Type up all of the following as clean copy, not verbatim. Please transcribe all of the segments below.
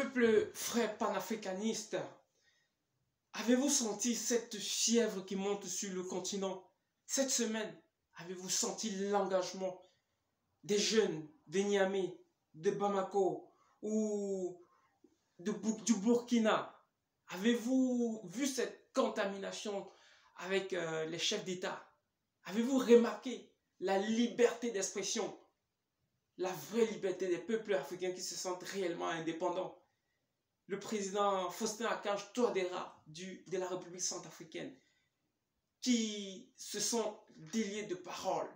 Peuple frère panafricaniste, avez-vous senti cette fièvre qui monte sur le continent? Cette semaine, avez-vous senti l'engagement des jeunes de Niamey, de Bamako ou du Burkina? Avez-vous vu cette contamination avec les chefs d'État? Avez-vous remarqué la liberté d'expression, la vraie liberté des peuples africains qui se sentent réellement indépendants? Le président Faustin Archange Touadéra de la République centrafricaine, qui se sont déliés de parole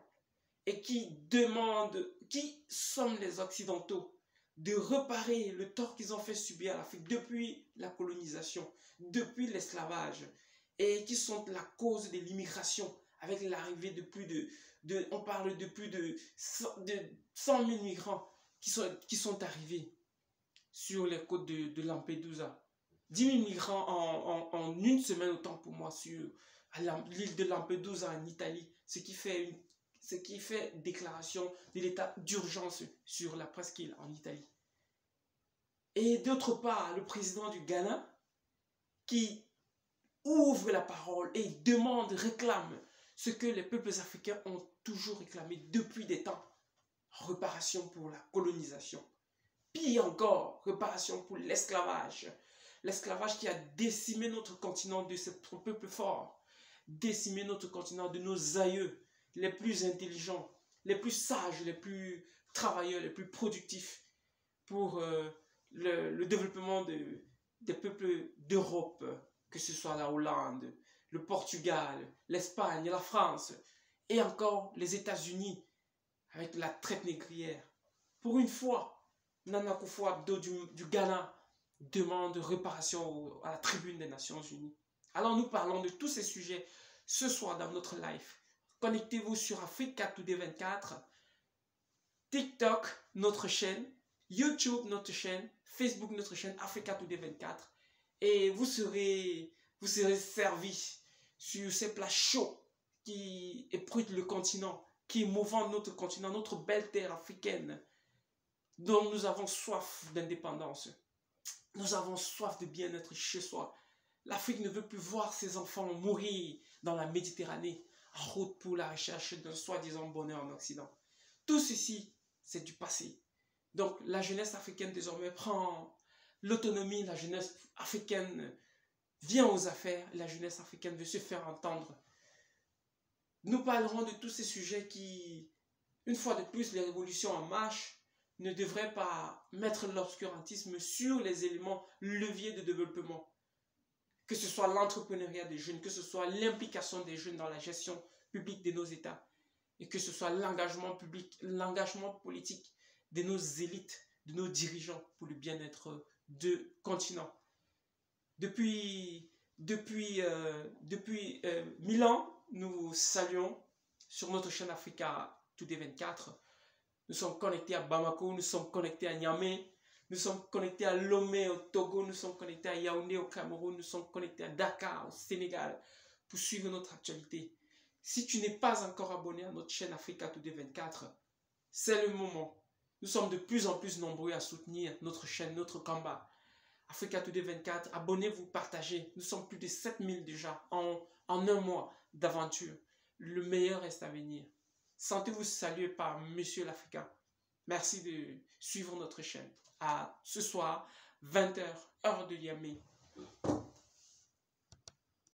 et qui demandent, qui sommes les Occidentaux, de réparer le tort qu'ils ont fait subir à l'Afrique depuis la colonisation, depuis l'esclavage, et qui sont la cause de l'immigration, avec l'arrivée de on parle de plus de 100 000 migrants qui sont arrivés sur les côtes de Lampedusa. 10 000 migrants en une semaine, autant pour moi, sur l'île de Lampedusa en Italie, ce qui fait déclaration de l'état d'urgence sur la presqu'île en Italie. Et d'autre part, le président du Ghana qui ouvre la parole et demande, réclame ce que les peuples africains ont toujours réclamé depuis des temps: réparation pour la colonisation. Pire encore, réparation pour l'esclavage. L'esclavage qui a décimé notre continent de ce peuple fort, décimé notre continent de nos aïeux les plus intelligents, les plus sages, les plus travailleurs, les plus productifs pour le développement des peuples d'Europe, que ce soit la Hollande, le Portugal, l'Espagne, la France et encore les États-Unis avec la traite négrière. Pour une fois, Nana Akufo-Addo du Ghana demande réparation à la tribune des Nations Unies. Alors nous parlons de tous ces sujets ce soir dans notre live. Connectez-vous sur Africa Today 24, TikTok, notre chaîne, YouTube, notre chaîne, Facebook, notre chaîne Africa Today 24. Et vous serez servis sur ces plats chauds qui éproutent le continent, qui émouvent notre continent, notre belle terre africaine, dont nous avons soif d'indépendance. Nous avons soif de bien-être chez soi. L'Afrique ne veut plus voir ses enfants mourir dans la Méditerranée, en route pour la recherche d'un soi-disant bonheur en Occident. Tout ceci, c'est du passé. Donc la jeunesse africaine désormais prend l'autonomie, la jeunesse africaine vient aux affaires, la jeunesse africaine veut se faire entendre. Nous parlerons de tous ces sujets qui, une fois de plus, les révolutions en marche ne devraient pas mettre l'obscurantisme sur les éléments leviers de développement. Que ce soit l'entrepreneuriat des jeunes, que ce soit l'implication des jeunes dans la gestion publique de nos États, et que ce soit l'engagement public, l'engagement politique de nos élites, de nos dirigeants pour le bien-être du continent. Depuis 1000 ans, nous saluons sur notre chaîne Africa Today 24. Nous sommes connectés à Bamako, nous sommes connectés à Niamey, nous sommes connectés à Lomé au Togo, nous sommes connectés à Yaoundé au Cameroun, nous sommes connectés à Dakar au Sénégal pour suivre notre actualité. Si tu n'es pas encore abonné à notre chaîne Africa Today 24, c'est le moment. Nous sommes de plus en plus nombreux à soutenir notre chaîne, notre combat. Africa Today 24, abonnez-vous, partagez. Nous sommes plus de 7000 déjà en un mois d'aventure. Le meilleur reste à venir. Sentez-vous salué par Monsieur l'Africain. Merci de suivre notre chaîne. À ce soir, 20 h, heure de Niamey.